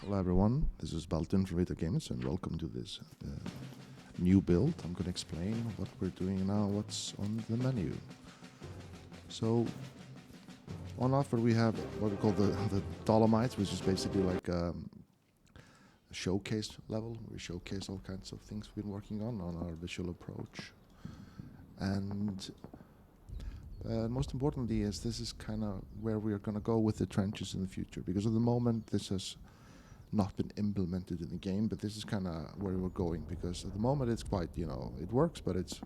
Hello everyone, this is Baltin from Vita Games and welcome to this new build. I'm going to explain what we're doing now, what's on the menu. So on offer we have what we call the Dolomites, which is basically like a showcase level. We showcase all kinds of things we've been working on our visual approach. And most importantly is this is kind of where we're going to go with the trenches in the future, because at the moment this has not been implemented in the game, but this is kind of where we're going, because at the moment it's quite, it works, but it's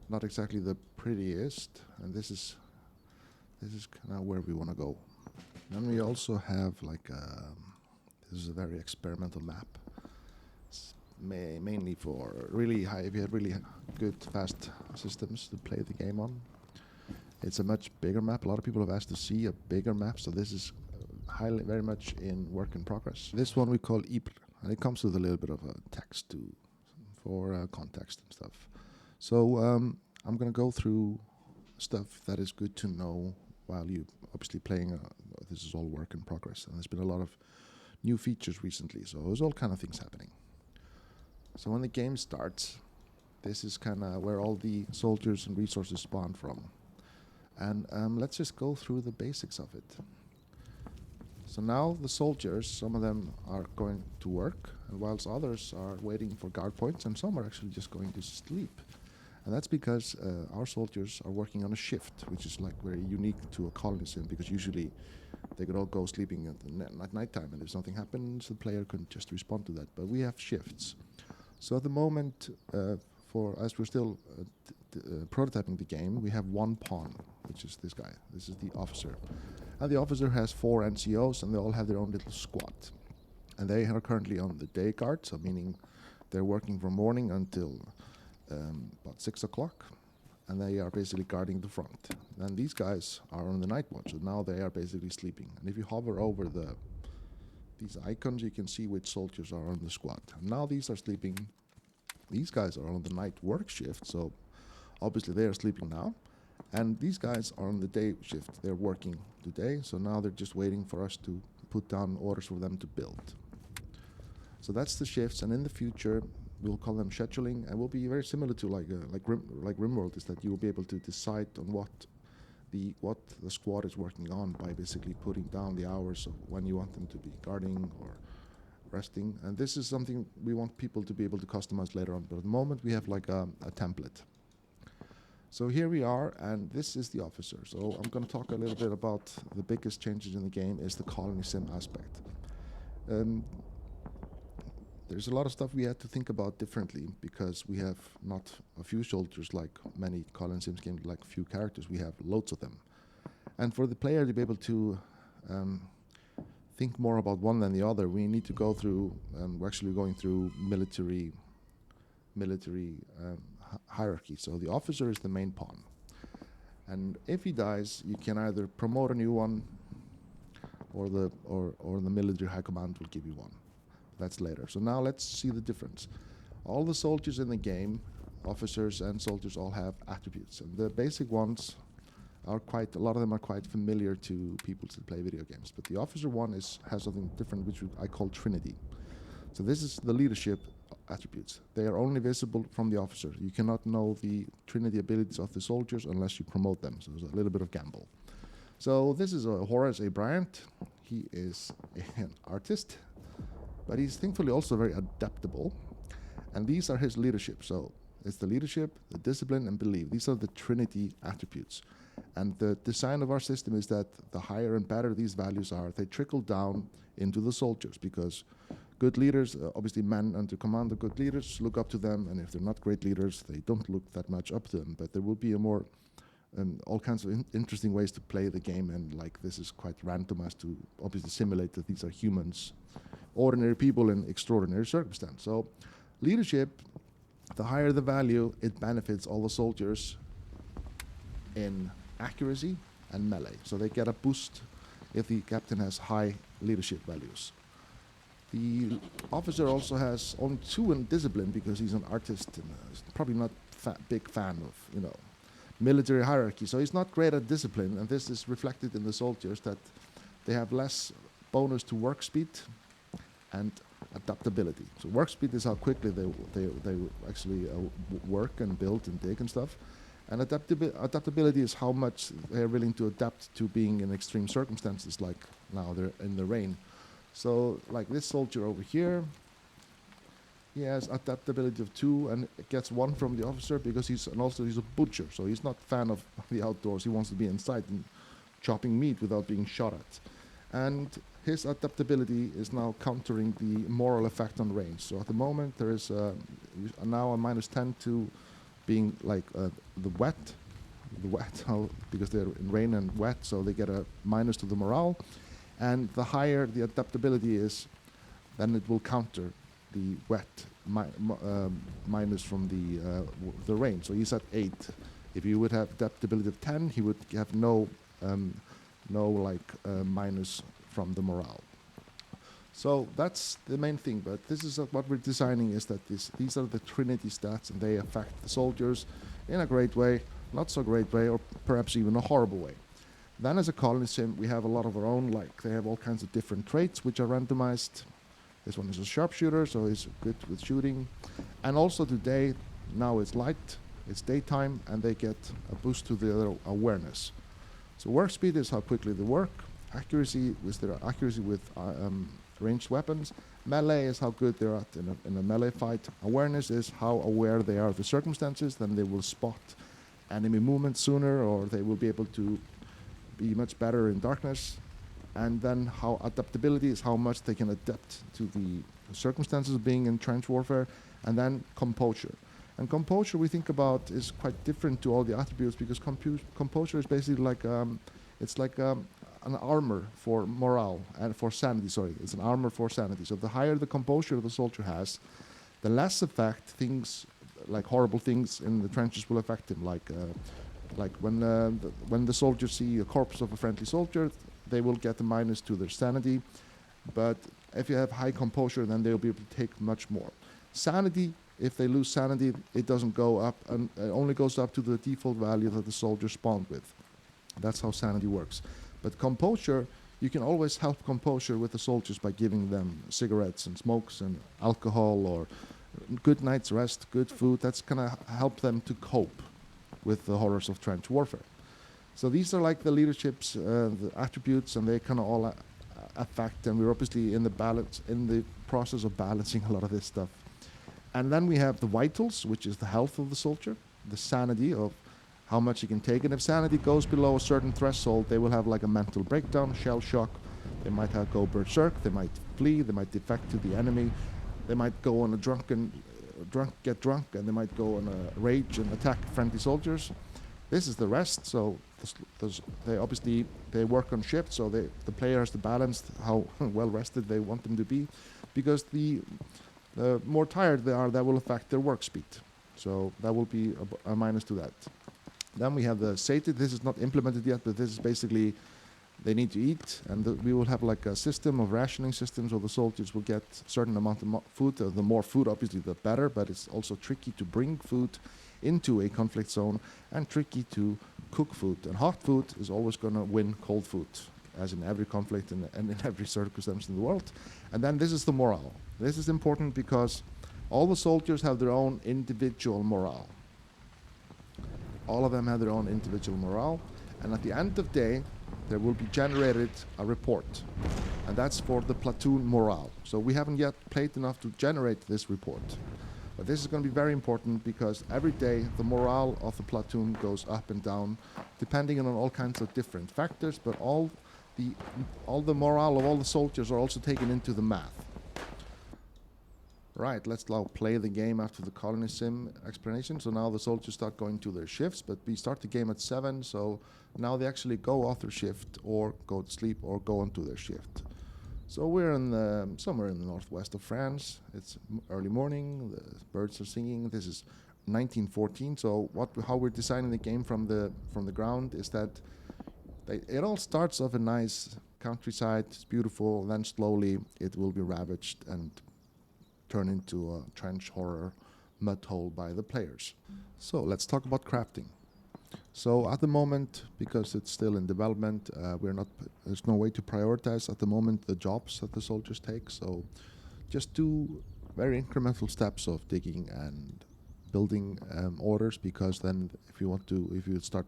not exactly the prettiest, and this is kind of where we want to go. Then we also have this is a very experimental map. It's mainly for really high, if you have really good fast systems to play the game on. It's a much bigger map. A lot of people have asked to see a bigger map, so this is very much in work in progress. This one we call Ypres, and it comes with a little bit of a text for context and stuff. So I'm going to go through stuff that is good to know while you obviously playing. This is all work in progress, and there's been a lot of new features recently, so there's all kind of things happening. So when the game starts, this is kind of where all the soldiers and resources spawn from. And let's just go through the basics of it. So now the soldiers, some of them are going to work, and whilst others are waiting for guard points, and some are actually just going to sleep. And that's because our soldiers are working on a shift, which is like very unique to a colony sim, because usually they could all go sleeping at nighttime, and if something happens, the player can just respond to that. But we have shifts. So at the moment, as we're still prototyping the game, we have one pawn, which is this guy. This is the officer. And the officer has 4 NCOs, and they all have their own little squad. And they are currently on the day guard, so meaning they're working from morning until about 6 o'clock, and they are basically guarding the front. Then these guys are on the night watch, so now they are basically sleeping. And if you hover over these icons, you can see which soldiers are on the squad. And now these are sleeping. These guys are on the night work shift, so obviously they are sleeping now. And these guys are on the day shift. They're working today, so now they're just waiting for us to put down orders for them to build. So that's the shifts, and in the future, we'll call them scheduling, and will be very similar to like RimWorld, is that you will be able to decide on what the squad is working on by basically putting down the hours of when you want them to be guarding or resting. And this is something we want people to be able to customize later on, but at the moment we have like a template. So here we are, and this is the officer. So I'm going to talk a little bit about the biggest changes in the game is the colony sim aspect. There's a lot of stuff we had to think about differently, because we have not a few soldiers like many colony sims games, like few characters. We have loads of them. And for the player to be able to think more about one than the other, we need to go through, we're actually going through military hierarchy. So the officer is the main pawn, and if he dies, you can either promote a new one, or the military high command will give you one. That's later. So now let's see the difference. All the soldiers in the game, officers and soldiers, all have attributes, and the basic ones are a lot of them are quite familiar to people that play video games. But the officer one has something different, which I call Trinity. So this is the leadership attributes. They are only visible from the officer. You cannot know the Trinity abilities of the soldiers unless you promote them. So there's a little bit of gamble. So this is Horace A. Bryant. He is an artist, but he's thankfully also very adaptable. And these are his leadership. So it's the leadership, the discipline, and belief. These are the Trinity attributes. And the design of our system is that the higher and better these values are, they trickle down into the soldiers, because good leaders, obviously men under command of good leaders, look up to them, and if they're not great leaders, they don't look that much up to them. But there will be all kinds of interesting ways to play the game, and like this is quite randomized to obviously simulate that these are humans, ordinary people in extraordinary circumstance. So leadership, the higher the value, it benefits all the soldiers in accuracy and melee. So they get a boost if the captain has high leadership values. The officer also has only 2 in discipline, because he's an artist and probably not big fan of military hierarchy. So he's not great at discipline, and this is reflected in the soldiers, that they have less bonus to work speed, and adaptability. So work speed is how quickly they actually work and build and dig and stuff. And adaptability is how much they're willing to adapt to being in extreme circumstances, like now they're in the rain. So like this soldier over here, he has adaptability of 2 and gets 1 from the officer because he's a butcher, so he's not a fan of the outdoors. He wants to be inside and chopping meat without being shot at. And his adaptability is now countering the moral effect on range. So at the moment there is now a -10 to being like the wet, because they're in rain and wet, so they get a minus to the morale. And the higher the adaptability is, then it will counter the wet minus from the rain. So he's at 8. If you would have adaptability of 10, he would have no minus from the morale. So that's the main thing. But this is what we're designing, is that these are the Trinity stats, and they affect the soldiers in a great way, not so great way, or perhaps even a horrible way. Then as a colony sim, we have a lot of our own, like they have all kinds of different traits which are randomized. This one is a sharpshooter, so he's good with shooting. And also today, now it's light, it's daytime, and they get a boost to their awareness. So work speed is how quickly they work. Accuracy is their accuracy with ranged weapons. Melee is how good they're at in a melee fight. Awareness is how aware they are of the circumstances. Then they will spot enemy movement sooner, or they will be able to be much better in darkness. And then how adaptability is how much they can adapt to the circumstances of being in trench warfare. And then composure. And composure, we think about, is quite different to all the attributes, because composure is basically like an armor for morale and for sanity. Sorry, it's an armor for sanity. So the higher the composure the soldier has, the less effect things like horrible things in the trenches will affect him. Like when the soldiers see a corpse of a friendly soldier, they will get a minus to their sanity. But if you have high composure, then they'll be able to take much more. Sanity, if they lose sanity, it doesn't go up, and it only goes up to the default value that the soldier spawned with. That's how sanity works. But composure, you can always help composure with the soldiers by giving them cigarettes and smokes and alcohol, or good night's rest, good food. That's gonna help them to cope with the horrors of trench warfare. So these are like the leadership's the attributes, and they kind of all affect, and we're obviously in the process of balancing a lot of this stuff. And then we have the vitals, which is the health of the soldier, the sanity of how much he can take. And if sanity goes below a certain threshold, they will have like a mental breakdown, shell shock. They might go berserk, they might flee, they might defect to the enemy. They might go on get drunk, and they might go on a rage and attack friendly soldiers. This is the rest. So they work on shift, so the player has to balance how well rested they want them to be, because the more tired they are, that will affect their work speed. So that will be a minus to that. Then we have the sated. This is not implemented yet, but this is basically they need to eat, and we will have like a system of rationing systems where the soldiers will get a certain amount of food. The more food, obviously, the better, but it's also tricky to bring food into a conflict zone and tricky to cook food. And hot food is always going to win cold food, as in every conflict and in every circumstance in the world. And then this is the morale. This is important because all the soldiers have their own individual morale. All of them have their own individual morale. And at the end of the day, there will be generated a report. And that's for the platoon morale. So we haven't yet played enough to generate this report. But this is going to be very important, because every day the morale of the platoon goes up and down, depending on all kinds of different factors, but all the morale of all the soldiers are also taken into the math. Right, let's now play the game after the colony sim explanation. So now the soldiers start going to their shifts, but we start the game at 7, so now they actually go off their shift or go to sleep or go onto their shift. So we're in somewhere in the northwest of France. It's early morning, the birds are singing. This is 1914, so how we're designing the game from the ground is that it all starts off a nice countryside, it's beautiful, then slowly it will be ravaged and turn into a trench horror mud hole by the players. So let's talk about crafting. So at the moment, because it's still in development, there's no way to prioritize at the moment the jobs that the soldiers take. So just do very incremental steps of digging and building orders, because then if you start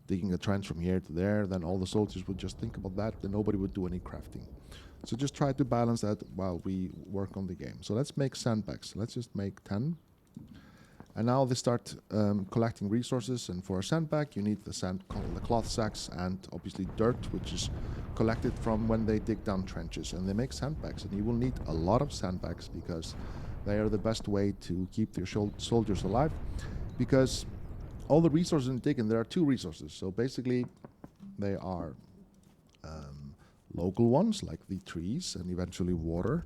digging a trench from here to there, then all the soldiers would just think about that, and nobody would do any crafting. So just try to balance that while we work on the game. So let's make sandbags. Let's just make 10. And now they start collecting resources, and for a sandbag you need the cloth sacks and obviously dirt, which is collected from when they dig down trenches, and they make sandbags. And you will need a lot of sandbags because they are the best way to keep your soldiers alive, because all the resources in digging, there are two resources. So basically they are local ones like the trees and eventually water,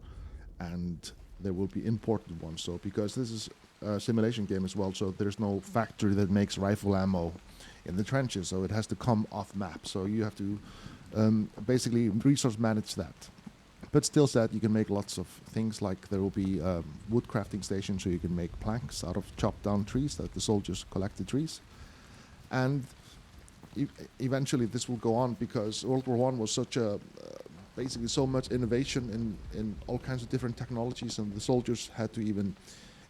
and there will be imported ones. So because this is a simulation game as well, so there's no factory that makes rifle ammo in the trenches, so it has to come off map. So you have to basically resource manage that. But still said, you can make lots of things, like there will be wood crafting stations, so you can make planks out of chopped down trees that the soldiers collect the trees. And eventually this will go on, because World War I was such a basically so much innovation in all kinds of different technologies, and the soldiers had to even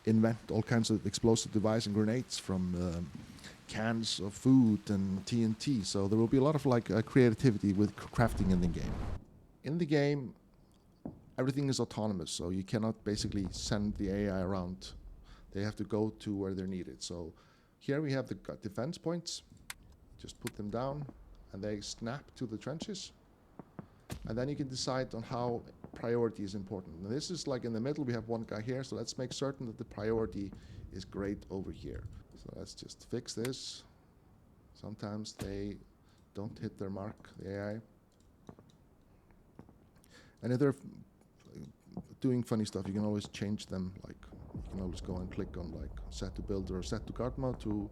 invent all kinds of explosive devices and grenades from cans of food and TNT. So there will be a lot of creativity with crafting in the game. In the game, everything is autonomous, so you cannot basically send the AI around. They have to go to where they're needed. So here we have the defense points. Just put them down and they snap to the trenches. And then you can decide on how priority is important. Now this is like in the middle, we have one guy here, so let's make certain that the priority is great over here. So let's just fix this. Sometimes they don't hit their mark, the AI. And if they're doing funny stuff, you can always change them. Like you can always go and click on like set to builder or set to guard mode to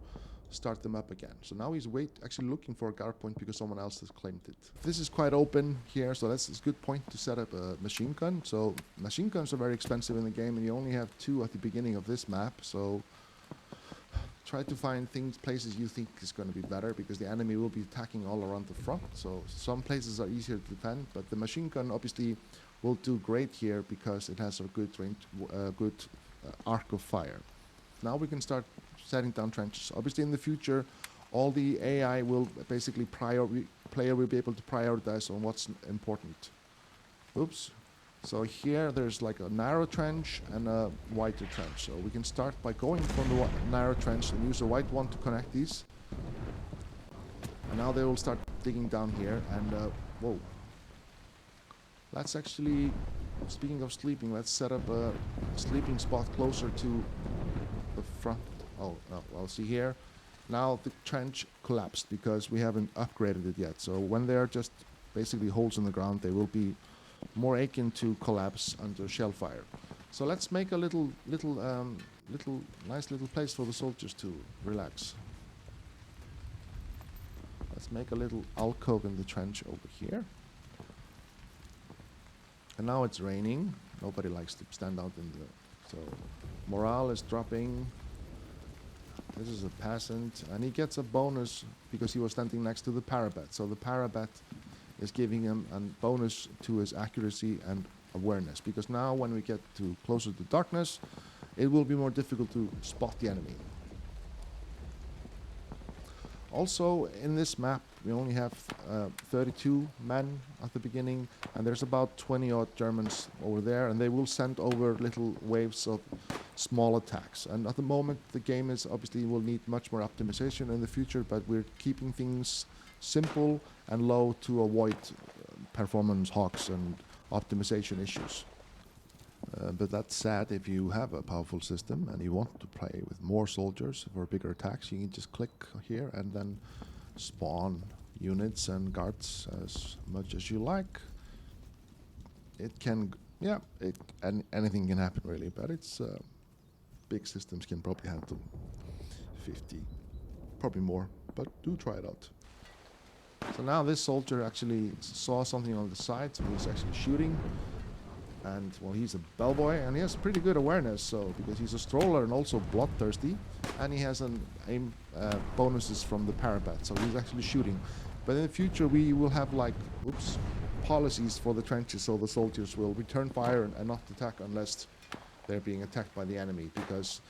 start them up again. So now he's actually looking for a guard point because someone else has claimed it. This is quite open here, so that's a good point to set up a machine gun. So machine guns are very expensive in the game, and you only have 2 at the beginning of this map. So try to find places you think is going to be better, because the enemy will be attacking all around the front. So some places are easier to defend, but the machine gun obviously will do great here because it has a good range, arc of fire. Now we can start setting down trenches. Obviously in the future, all the AI will basically player will be able to prioritize on what's important. Oops. So here there's like a narrow trench and a wider trench. So we can start by going from the narrow trench and use a wide one to connect these. And now they will start digging down here, and whoa. Let's actually, speaking of sleeping, let's set up a sleeping spot closer to the front. Oh, well, see here. Now the trench collapsed because we haven't upgraded it yet. So when they are just basically holes in the ground, they will be more akin to collapse under shell fire. So let's make a nice little place for the soldiers to relax. Let's make a little alcove in the trench over here. And now it's raining. Nobody likes to stand out in the... So morale is dropping. This is a peasant, and he gets a bonus because he was standing next to the parapet. So the parapet is giving him a bonus to his accuracy and awareness, because now when we get closer to darkness, it will be more difficult to spot the enemy. Also, in this map, we only have 32 men at the beginning, and there's about 20-odd Germans over there, and they will send over little waves of small attacks. And at the moment, the game is obviously will need much more optimization in the future, but we're keeping things simple and low to avoid performance hogs and optimization issues. But that said, if you have a powerful system and you want to play with more soldiers for bigger attacks, you can just click here and then spawn units and guards as much as you like. It can, anything can happen really, but it's big systems can probably handle 50, probably more, but do try it out. So now this soldier actually saw something on the side, so he's actually shooting. And well, he's a bellboy, and he has pretty good awareness, so because he's a stroller and also bloodthirsty, and he has an aim bonuses from the parapet, so he's actually shooting. But in the future, we will have like, oops, policies for the trenches, so the soldiers will return fire and not attack unless they're being attacked by the enemy, because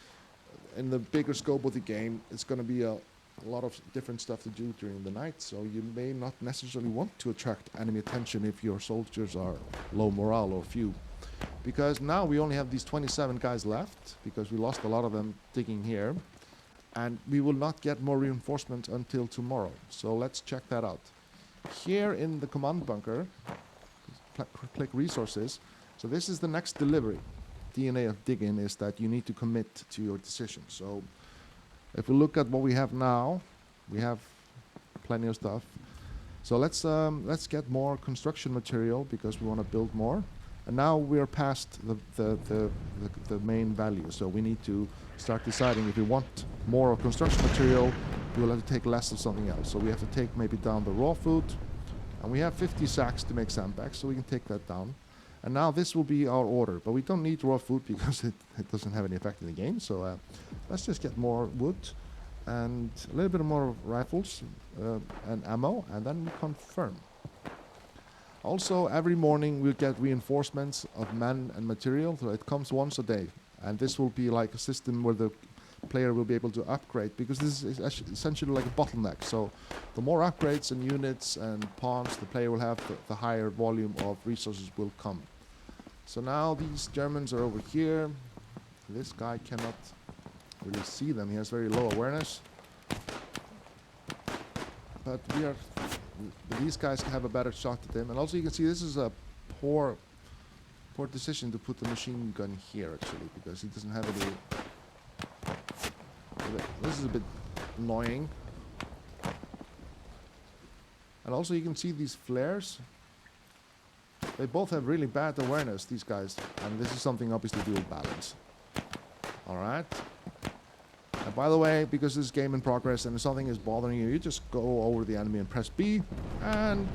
in the bigger scope of the game, it's going to be a lot of different stuff to do during the night, so you may not necessarily want to attract enemy attention if your soldiers are low morale or few. Because now we only have these 27 guys left, because we lost a lot of them digging here, and we will not get more reinforcement until tomorrow. So let's check that out. Here in the command bunker, click resources. So this is the next delivery. DNA of digging is that you need to commit to your decision. So if we look at what we have now, we have plenty of stuff. So let's get more construction material because we want to build more. And now we're past the main value. So we need to start deciding if we want more of construction material, we will have to take less of something else. So we have to take maybe down the raw food. And we have 50 sacks to make sandbags, so we can take that down. And now this will be our order. But we don't need raw food because it doesn't have any effect in the game. So let's just get more wood and a little bit more rifles and ammo, and then we confirm. Also, every morning we'll get reinforcements of men and material, so it comes once a day. And this will be like a system where the player will be able to upgrade, because this is essentially like a bottleneck. So the more upgrades and units and pawns the player will have, the higher volume of resources will come. So now these Germans are over here. This guy cannot really see them. He has very low awareness. But these guys have a better shot at them. And also you can see this is a poor decision to put the machine gun here, actually, because it doesn't have any. This is a bit annoying. And also you can see these flares. They both have really bad awareness, these guys. And this is something obviously we will balance. Alright. And by the way, because this is game in progress and if something is bothering you, you just go over the enemy and press B, and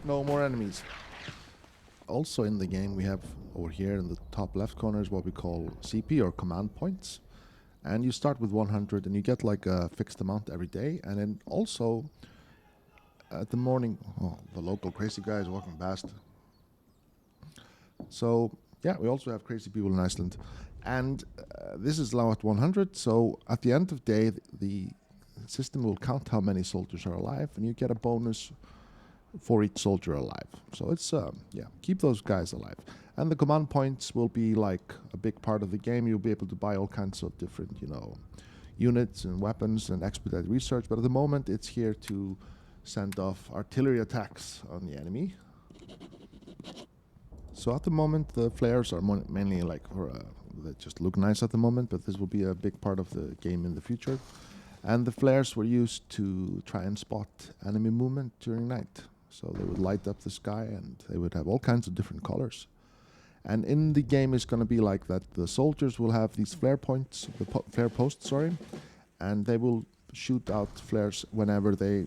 no more enemies. Also in the game we have over here in the top left corner is what we call CP, or command points. And you start with 100 and you get like a fixed amount every day. And then also at the morning, oh, the local crazy guy is walking past. So yeah, we also have crazy people in Iceland. And this is now at 100, so at the end of the day, the system will count how many soldiers are alive, and you get a bonus for each soldier alive. So it's, yeah, keep those guys alive. And the command points will be like a big part of the game. You'll be able to buy all kinds of different, units and weapons and expedite research, but at the moment it's here to send off artillery attacks on the enemy. So at the moment, the flares are mainly like they just look nice at the moment, but this will be a big part of the game in the future. And the flares were used to try and spot enemy movement during night. So they would light up the sky and they would have all kinds of different colors. And in the game it's going to be like that. The soldiers will have these flare points, flare posts, and they will shoot out flares whenever they,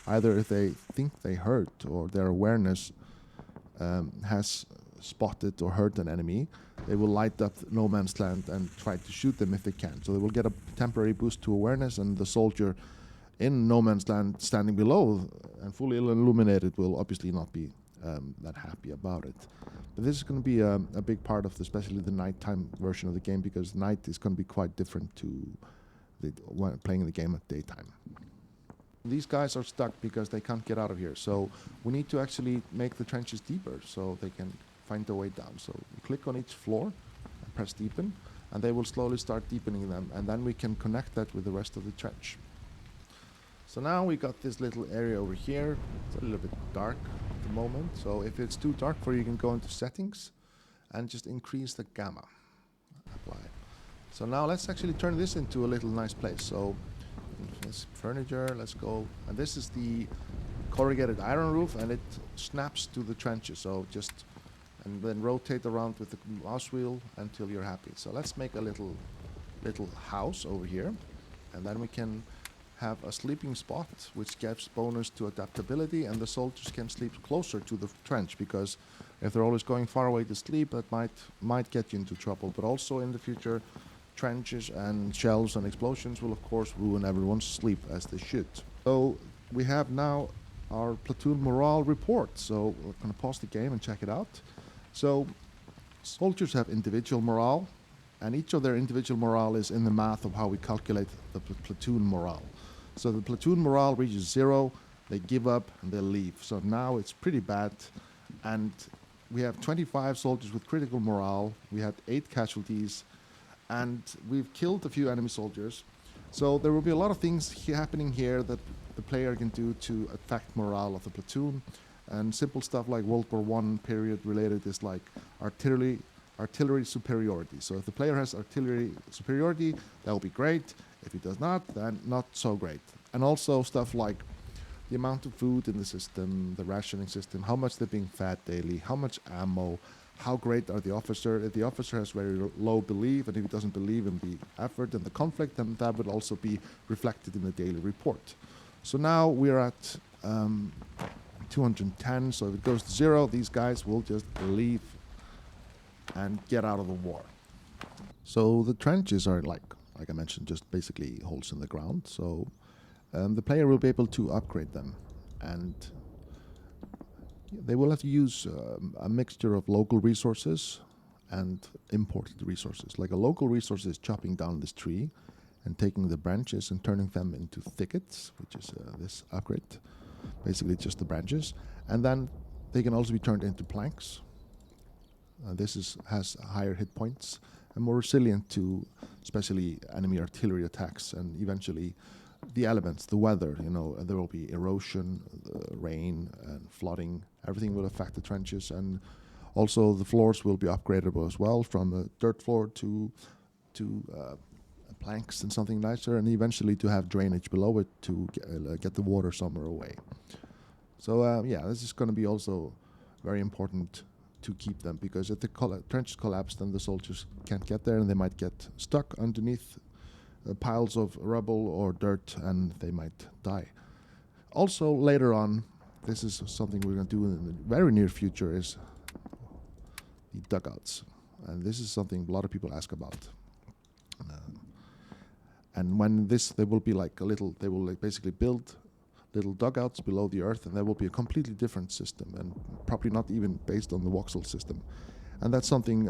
either if they think they hurt or their awareness has spotted or hurt an enemy, they will light up no man's land and try to shoot them if they can. So they will get a temporary boost to awareness, and the soldier in no man's land standing below and fully illuminated will obviously not be that happy about it. But this is going to be a big part of especially the nighttime version of the game, because night is going to be quite different to playing the game at daytime. These guys are stuck because they can't get out of here. So we need to actually make the trenches deeper so they can find their way down. So you click on each floor and press deepen, and they will slowly start deepening them, and then we can connect that with the rest of the trench. So now we got this little area over here. It's a little bit dark at the moment. So if it's too dark for you, you can go into settings and just increase the gamma. Apply. So now let's actually turn this into a little nice place. So this furniture, let's go. And this is the corrugated iron roof, and it snaps to the trenches. So just, and then rotate around with the mouse wheel until you're happy. So let's make a little house over here, and then we can have a sleeping spot which gives bonus to adaptability, and the soldiers can sleep closer to the trench, because if they're always going far away to sleep, that might get you into trouble. But also in the future, trenches and shells and explosions will of course ruin everyone's sleep, as they should. So we have now our platoon morale report. So we're going to pause the game and check it out. So soldiers have individual morale, and each of their individual morale is in the math of how we calculate the platoon morale. So the platoon morale reaches 0, they give up and they leave. So now it's pretty bad, and we have 25 soldiers with critical morale. We had 8 casualties, and we've killed a few enemy soldiers. So there will be a lot of things happening here that the player can do to affect morale of the platoon. And simple stuff like World War I period related is like artillery superiority. So if the player has artillery superiority, that will be great. If he does not, then not so great. And also stuff like the amount of food in the system, the rationing system, how much they're being fed daily, how much ammo, how great are the officer. If the officer has very low belief, and if he doesn't believe in the effort and the conflict, then that would also be reflected in the daily report. So now we're at 210, so if it goes to 0, these guys will just leave and get out of the war. So the trenches are like I mentioned, just basically holes in the ground. So the player will be able to upgrade them, and they will have to use a mixture of local resources and imported resources. Like a local resource is chopping down this tree and taking the branches and turning them into thickets, which is this upgrade. Basically just the branches. And then they can also be turned into planks. This has higher hit points and more resilient to especially enemy artillery attacks, and eventually the elements, the weather, there will be erosion, rain and flooding. Everything will affect the trenches, and also the floors will be upgradable as well, from a dirt floor to planks and something nicer, and eventually to have drainage below it to get the water somewhere away. So this is going to be also very important to keep them, because if the trenches collapse, then the soldiers can't get there, and they might get stuck underneath piles of rubble or dirt, and they might die. Also, later on, this is something we're going to do in the very near future, is the dugouts. And this is something a lot of people ask about. And when they will be like they will basically build little dugouts below the earth, and there will be a completely different system, and probably not even based on the voxel system. And that's something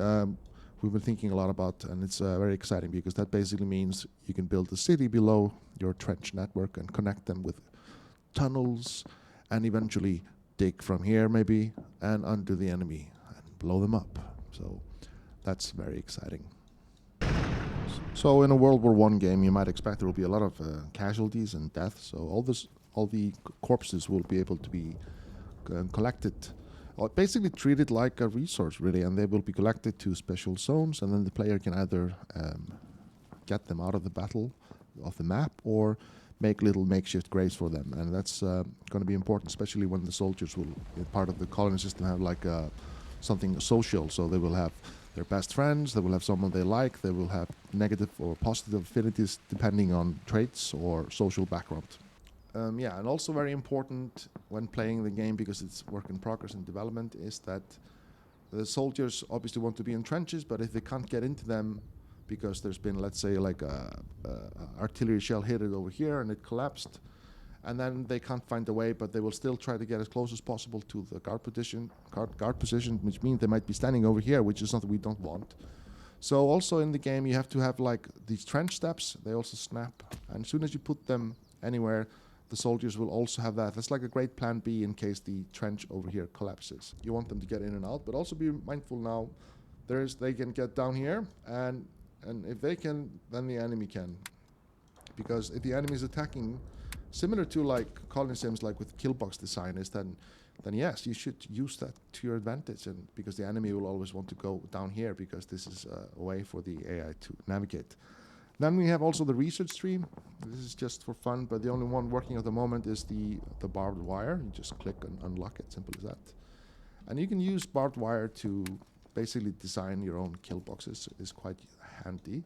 we've been thinking a lot about, and it's very exciting, because that basically means you can build a city below your trench network and connect them with tunnels, and eventually dig from here maybe and under the enemy and blow them up. So that's very exciting. So in a World War I game, you might expect there will be a lot of casualties and deaths. So all the corpses will be able to be collected, or basically treated like a resource, really, and they will be collected to special zones, and then the player can either get them out of the battle, of the map, or make little makeshift graves for them. And that's going to be important, especially when the soldiers will, part of the colony system, have like something social. So they will have their best friends, they will have someone they like, they will have negative or positive affinities depending on traits or social background. And also very important when playing the game, because it's work in progress and development, is that the soldiers obviously want to be in trenches, but if they can't get into them because there's been, let's say, like a artillery shell hit it over here and it collapsed, and then they can't find a way, but they will still try to get as close as possible to the guard position, which means they might be standing over here, which is something we don't want. So also in the game, you have to have like these trench steps. They also snap, and as soon as you put them anywhere, the soldiers will also have that. That's like a great plan B in case the trench over here collapses. You want them to get in and out, but also be mindful now. They can get down here, and if they can, then the enemy can. Because if the enemy is attacking, similar to like colony sims, like with killbox design, is then yes, you should use that to your advantage, and because the enemy will always want to go down here, because this is a way for the AI to navigate. Then we have also the research stream. This is just for fun, but the only one working at the moment is the barbed wire. You just click and unlock it, simple as that. And you can use barbed wire to basically design your own kill boxes. It's quite handy.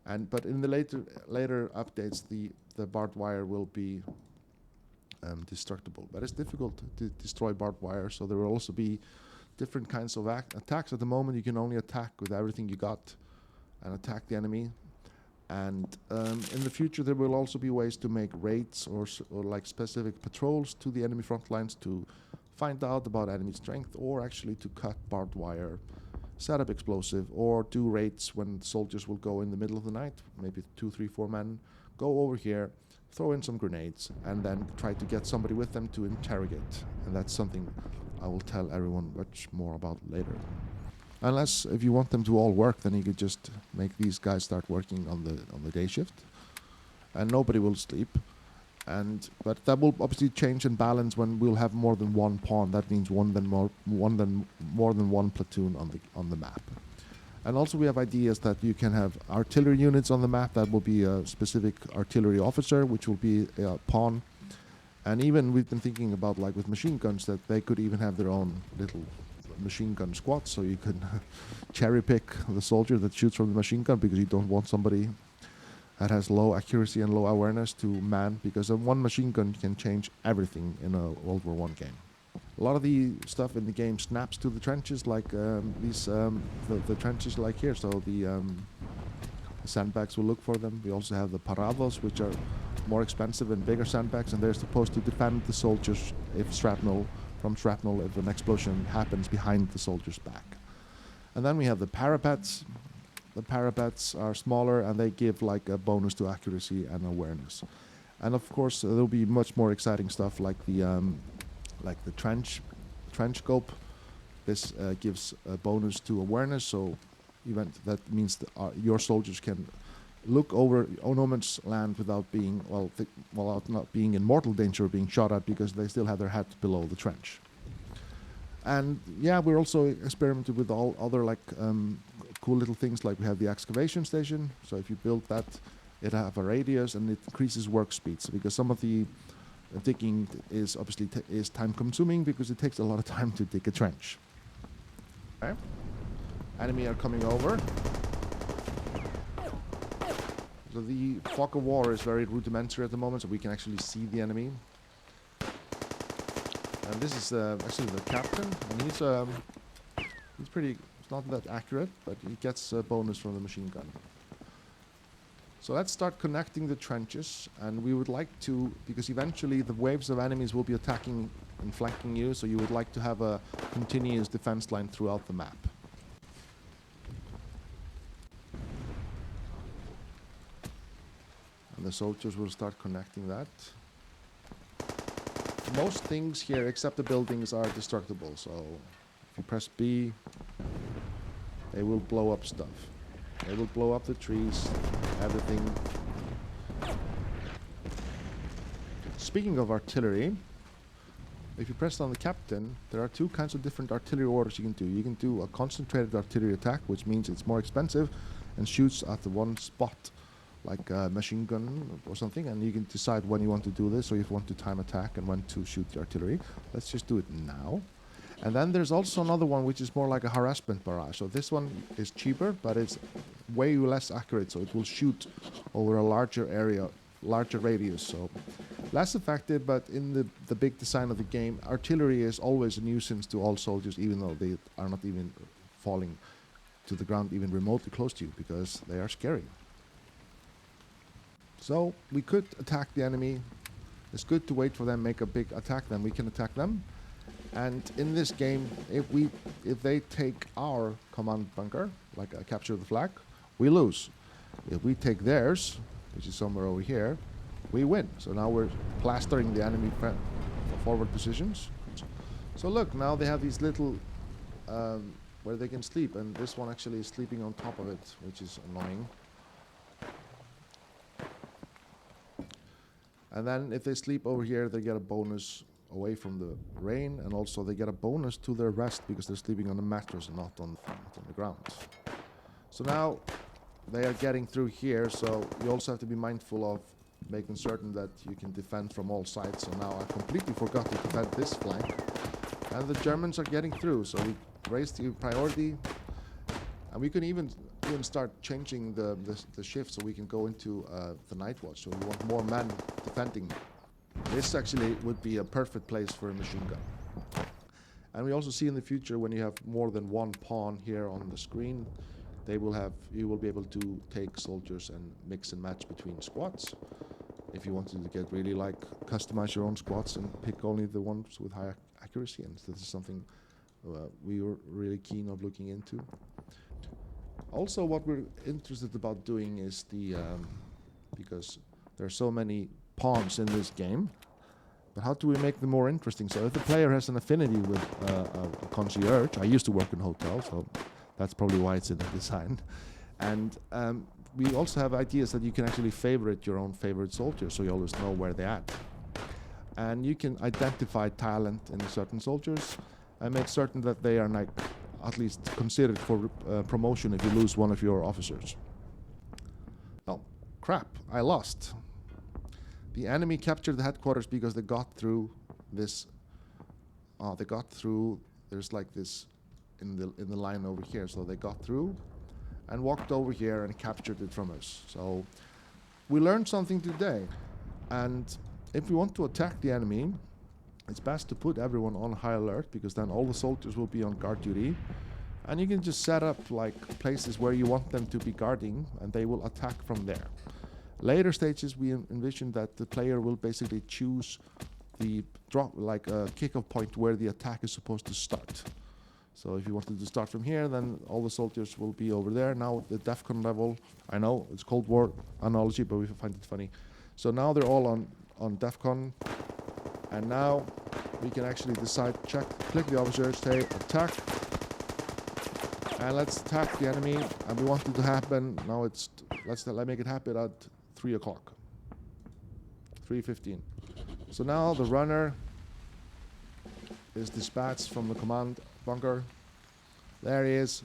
But in the later updates, the barbed wire will be destructible. But it's difficult to destroy barbed wire, so there will also be different kinds of attacks. At the moment, you can only attack with everything you got and attack the enemy. And in the future, there will also be ways to make raids or like specific patrols to the enemy front lines to find out about enemy strength, or actually to cut barbed wire, set up explosive, or do raids when soldiers will go in the middle of the night, maybe 2, 3, 4 men, go over here, throw in some grenades, and then try to get somebody with them to interrogate. And that's something I will tell everyone much more about later. Unless if you want them to all work, then you could just make these guys start working on the day shift, and nobody will sleep. But that will obviously change and balance when we'll have more than one pawn. That means more than one platoon on the map. And also we have ideas that you can have artillery units on the map. That will be a specific artillery officer, which will be a pawn. And even we've been thinking about, like with machine guns, that they could even have their own little machine gun squad, so you can cherry pick the soldier that shoots from the machine gun, because you don't want somebody that has low accuracy and low awareness to man, because one machine gun can change everything in a World War I game. A lot of the stuff in the game snaps to the trenches, like the trenches like here, so the sandbags will look for them. We also have the parados, which are more expensive and bigger sandbags, and they're supposed to defend the soldiers if an explosion happens behind the soldier's back. And then we have the parapets. The parapets are smaller, and they give like a bonus to accuracy and awareness. And of course, there'll be much more exciting stuff like the trench scope. This gives a bonus to awareness, so that means that your soldiers can look over no man's land without being without not being in mortal danger of being shot at, because they still have their head below the trench. And yeah, we're also experimenting with all other like cool little things, like we have the excavation station. So if you build that, it'll have a radius and it increases work speeds, because some of the digging is obviously is time consuming, because it takes a lot of time to dig a trench. Okay. Enemy are coming over. So the fog of war is very rudimentary at the moment, so we can actually see the enemy. And this is actually the captain, and he's pretty, it's not that accurate, but he gets a bonus from the machine gun. So let's start connecting the trenches, and we would like to, because eventually the waves of enemies will be attacking and flanking you, so you would like to have a continuous defense line throughout the map. And the soldiers will start connecting that. Most things here, except the buildings, are destructible, so if you press B, they will blow up stuff. They will blow up the trees, everything. Speaking of artillery, if you press on the captain, there are two kinds of different artillery orders you can do. You can do a concentrated artillery attack, which means it's more expensive and shoots at the one spot, like a machine gun or something, and you can decide when you want to do this, or if you want to time attack and when to shoot the artillery. Let's just do it now. And then there's also another one which is more like a harassment barrage. So this one is cheaper, but it's way less accurate, so it will shoot over a larger area, larger radius, so less effective. But in the big design of the game, artillery is always a nuisance to all soldiers, even though they are not even falling to the ground even remotely close to you, because they are scary. So we could attack the enemy. It's good to wait for them make a big attack, then we can attack them. And in this game, if they take our command bunker, like a capture the flag, we lose. If we take theirs, which is somewhere over here, we win. So now we're plastering the enemy forward positions. So look, now they have these little where they can sleep, and this one actually is sleeping on top of it, which is annoying. And then if they sleep over here, they get a bonus away from the rain, and also they get a bonus to their rest because they're sleeping on the mattress and not on the ground. So now they are getting through here, so you also have to be mindful of making certain that you can defend from all sides. So now I completely forgot to defend this flank, and the Germans are getting through, so we raised the priority, and we can even start changing the shift, so we can go into the night watch. So we want more men defending. This actually would be a perfect place for a machine gun. And we also see in the future, when you have more than one pawn here on the screen, you will be able to take soldiers and mix and match between squads. If you wanted to get really like customize your own squads and pick only the ones with high accuracy, and this is something we were really keen of looking into. Also, what we're interested about doing is because there are so many pawns in this game, but how do we make them more interesting? So if the player has an affinity with a concierge, I used to work in hotels, so that's probably why it's in the design. And we also have ideas that you can actually favorite your own favorite soldiers, so you always know where they're at. And you can identify talent in certain soldiers and make certain that they are like at least considered for promotion if you lose one of your officers. Oh, crap, I lost. The enemy captured the headquarters because they got through this. There's like this in the line over here. So they got through and walked over here and captured it from us. So we learned something today. And if we want to attack the enemy, it's best to put everyone on high alert, because then all the soldiers will be on guard duty. And you can just set up like places where you want them to be guarding, and they will attack from there. Later stages, we envision that the player will basically choose the kickoff point where the attack is supposed to start. So if you wanted to start from here, then all the soldiers will be over there. Now at the DEFCON level, I know it's Cold War analogy, but we find it funny. So now they're all on DEFCON, and now we can actually decide, click the officers, say attack, and let's attack the enemy. And we want it to happen. Now let's make it happen at 3 o'clock, 3:15. So now the runner is dispatched from the command bunker. There he is,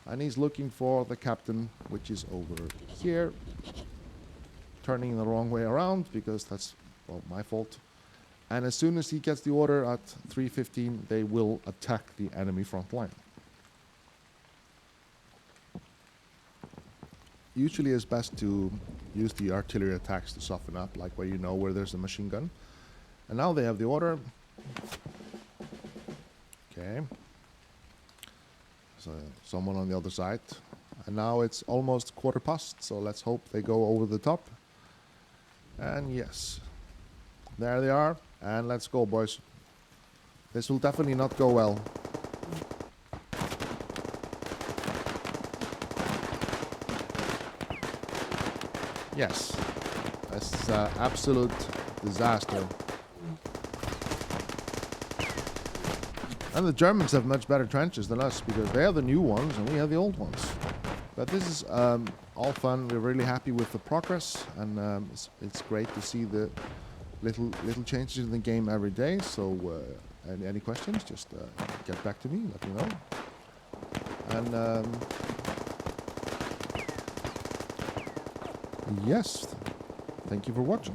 and he's looking for the captain, which is over here, turning the wrong way around because that's my fault. And as soon as he gets the order at 3:15, they will attack the enemy front line. Usually it's best to use the artillery attacks to soften up, like where you know where there's a machine gun. And now they have the order. Okay. So someone on the other side. And now it's almost 1:15, so let's hope they go over the top. And yes, there they are. And let's go, boys. This will definitely not go well. Yes, that's absolute disaster. And the Germans have much better trenches than us because they are the new ones and we have the old ones. But this is all fun. We're really happy with the progress, and it's great to see the little changes in the game every day. So any questions, just get back to me, let me know. And yes, thank you for watching.